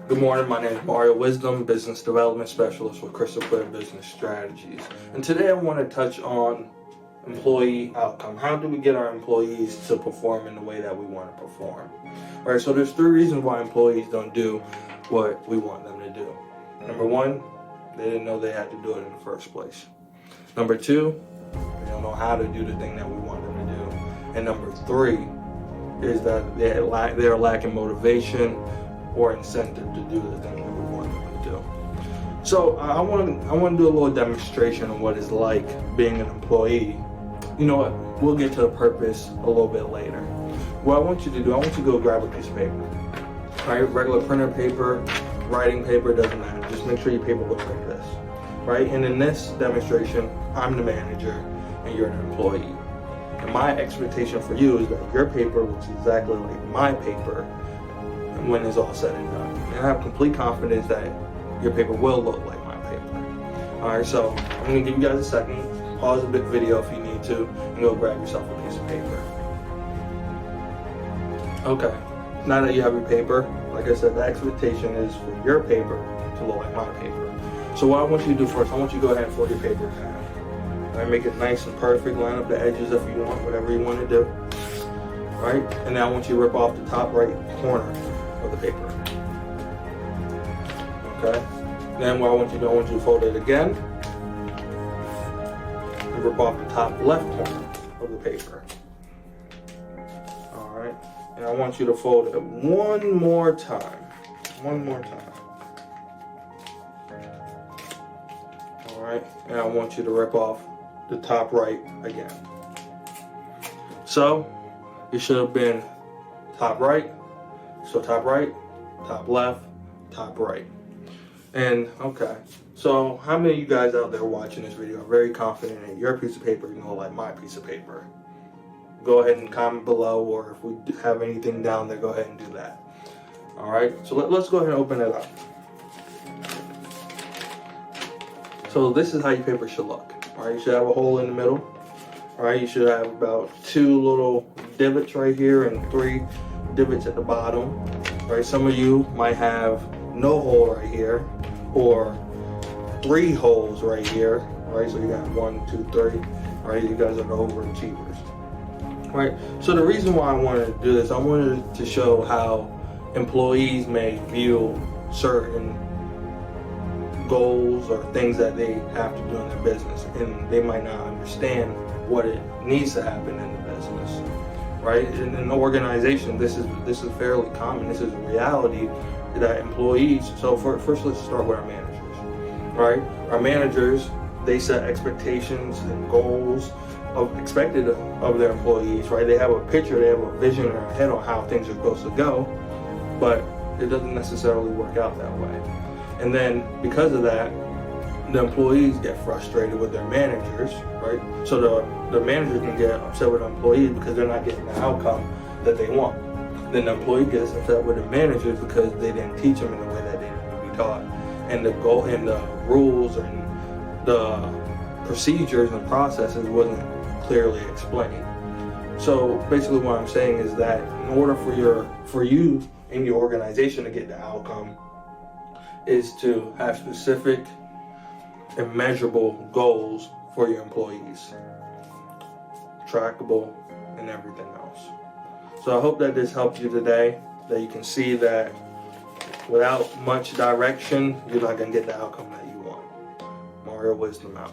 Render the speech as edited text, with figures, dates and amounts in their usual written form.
Good morning, my name is Mario Wisdom, Business Development Specialist with Crystel Clear Business Strategies. And today I want to touch on employee outcome. How do we get our employees to perform in the way that we want to perform? All right, so there's 3 reasons why employees don't do what we want them to do. Number 1, they didn't know they had to do it in the first place. Number 2, they don't know how to do the thing that we want them to do. And number 3 is that they're lacking motivation or incentive to do the thing that we want them to do. So I want to do a little demonstration of what it's like being an employee. You know what? We'll get to the purpose a little bit later. What I want you to do, I want you to go grab a piece of paper. Right? Regular printer paper, writing paper, doesn't matter. Just make sure your paper looks like this. Right? And in this demonstration, I'm the manager and you're an employee. And my expectation for you is that your paper looks exactly like my paper when it's all said and done. And I have complete confidence that your paper will look like my paper. Alright, so I'm going to give you guys a second. Pause the big video if you need to, and go grab yourself a piece of paper. Okay, now that you have your paper, like I said, the expectation is for your paper to look like my paper. So what I want you to do first, I want you to go ahead and fold your paper in half. Alright, make it nice and perfect, line up the edges if you want, whatever you want to do. Alright, and now I want you to rip off the top right corner of the paper. Okay. Then what I want you to do, I want you to fold it again and rip off the top left corner of the paper. Alright. And I want you to fold it one more time. One more time. Alright. And I want you to rip off the top right again. So it should have been top right. So top right, top left, top right. And okay, so how many of you guys out there watching this video are very confident that your piece of paper is like my piece of paper? Go ahead and comment below, or if we have anything down there, go ahead and do that. All right, so let's go ahead and open it up. So this is how your paper should look. All right, you should have a hole in the middle. All right, you should have about 2 little divots right here and 3 divots at the bottom. Right, some of you might have no hole right here, or 3 holes right here. Right, so you got 1, 2, 3. Right, you guys are the overachievers. Right, so the reason why I wanted to do this, I wanted to show how employees may view certain goals or things that they have to do in their business, and they might not understand what it needs to happen in the business. Right, in an organization, this is fairly common. This is a reality that employees. So first, let's start with our managers. Right, our managers, they set expectations and goals expected of their employees. Right, they have a picture, they have a vision in their head on how things are supposed to go, but it doesn't necessarily work out that way. And then because of that, the employees get frustrated with their managers, right? So the managers can get upset with the employees because they're not getting the outcome that they want. Then the employee gets upset with the managers because they didn't teach them in the way that they need to be taught. And the goal and the rules and the procedures and processes wasn't clearly explained. So basically what I'm saying is that in order for you and your organization to get the outcome is to have specific and measurable goals for your employees, trackable and everything else. So I hope that this helped you today, that you can see that without much direction, you're not going to get the outcome that you want. Mario Wisdom out.